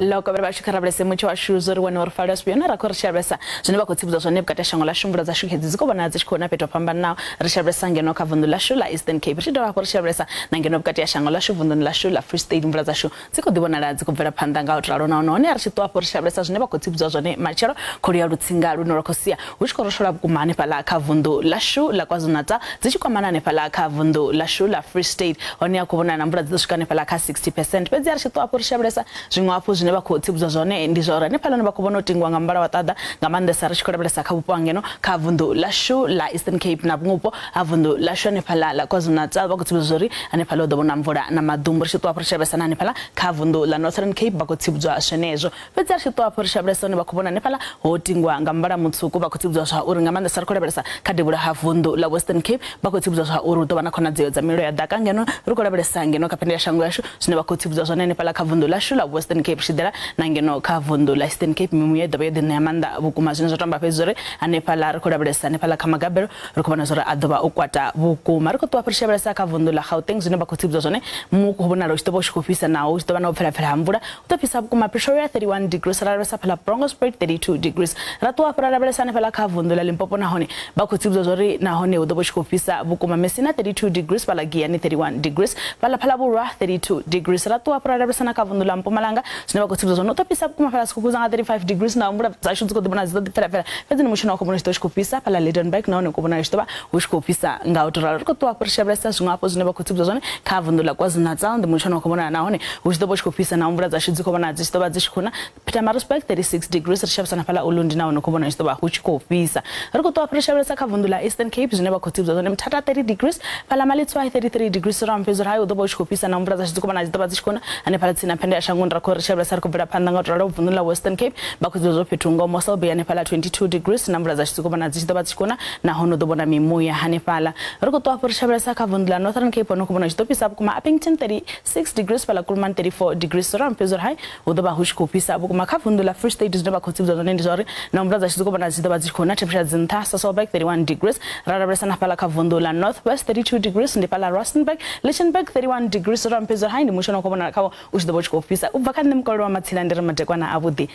Alloko bashikara blese mucho ashuzori wena orfalda spiona rakorsha blesa zvinova kutsibudza zvone bukati shango la shumbura dzashukidzi dzikobona dzichikona peto pamba nawo rishablesa ngeno kavundu la shula Eastern Cape ridova korshablesa nangeno bukati shango la shuvundu la shula Free State mvura dzashu dzikodibona la dzikobvera panda ngawo tralona unoone arichitwa porshablesa zvinova kutsibudza zvone machero koria rutsinga runorokosia uchikoroshora bukumane pala kavundu la shu la KwaZulu-Natal dzichikwamana nepala kavundu la shula Free State onia kubona na mvura dzishikane pala ka 60% pedzi arichitwa porshablesa zvimwapo zvinova kutsibudza zvone ndizvora nepala nova kubona utingwa ngambara watada ngamandesa richikorabelesa kabupo angeno kavundu la shu la Eastern Cape nabungupo avundu la shu nepala la KwaZulu-Natal bakutsibudza zvori anepala udobona mvura namadumbu richitwa porshablesa nanepala kavundu la Northern Cape bakutsibudza zvenezvo pedzi arichitwa porshablesa nebakubona nepala utingwa ngambara mutsuku bakutsibudza zvauri ngamandesa rikorabelesa kadebura havundu la Western Cape bakutsibudza zvauri udobana khona dziyo dzamiro yadaka ngeno rikorabelesa ngeno kapendera shango yashu zvinova kutsibudza zvone nepala kavundu la shu la Western Cape shidera nangeno kavundu la Eastern Cape mimuye dobe de namanda bukuma zvino zvatamba pezore anepala rikorabelesa nepala kamagabero rikubona zora adoba ukwata bukuma rikotwa prishabelesa kavundu la Gauteng zvino bakutsibudza zvone mukubona ro chitobo chikupisa nawo chitoba no phela hamvura utopisa bukuma Pretoria 31 degrees rarabelesa phala Brongosport 32 degrees ratwa rarabelesa nepala kavundu la Limpopo nahone bakutsibudza zori nahone udobo chikupisa bukuma Messina 32 degrees phala Giyani 31 degrees phala Burwa 32 degrees ratwa rarabelesa na kavundu la Mpumalanga zvino bakutsibudza zvono utopisa bukuma phala sikupuzanga 35 degrees na mvura dzashu dzikodibona dzidopera pedzi nemushina wakobona chitochikupisa phala Ledenburg naone kubona chitoba uchikupisa ngautora rikotwa prishabelesa zvimwapo zvinoba kutsibudza zvone kavundu la KwaZulu-Natal ndemushina wakobona naone uchitoba chikupisa na mvura dzashu dzikobona dzichitoba dzichikuna Pietermaritzburg 36 degrees rishabelesa phala Ulundi naone kubona chitoba uchikupisa rikotwa prishabelesa kavundu la Eastern Cape zvinoba kutsibudza zvone Mthatha 30 degrees phala Malitswayi 33 degrees rampezo hayo udoba uchikupisa na mvura dzashu dzikobona dzitoba dzichikuna anephala tsina pende yashangunda rakorishabelesa rikobvera panda ngautora vundu la Western Cape bakudzozvo petungo Moselby anephala 22 degrees namvura dzachitsikobana dzichitoba dzichikona nahono dobona mimuya hanepala rikotwa porishabelesa kavundu la Northern Cape nokubona chitopisa kuma Uppington 36 degrees phala Kuruman 34 degrees rampezo hai udoba huchikupisa kuma kavundu la Free State zvinoba kutsibudza zvone ndizvori namvura dzachitsikobana dzichitoba dzichikona temperature dzinta Sasolburg 31 degrees rarabelesa naphala kavundu la Northwest 32 degrees ndiphala Rustenburg Lichtenburg 31 degrees rampezo hai ndimushona kubona kawo uchitoba uchikupisa ubva kane mukolero wa matsila ndiri madekwana abudi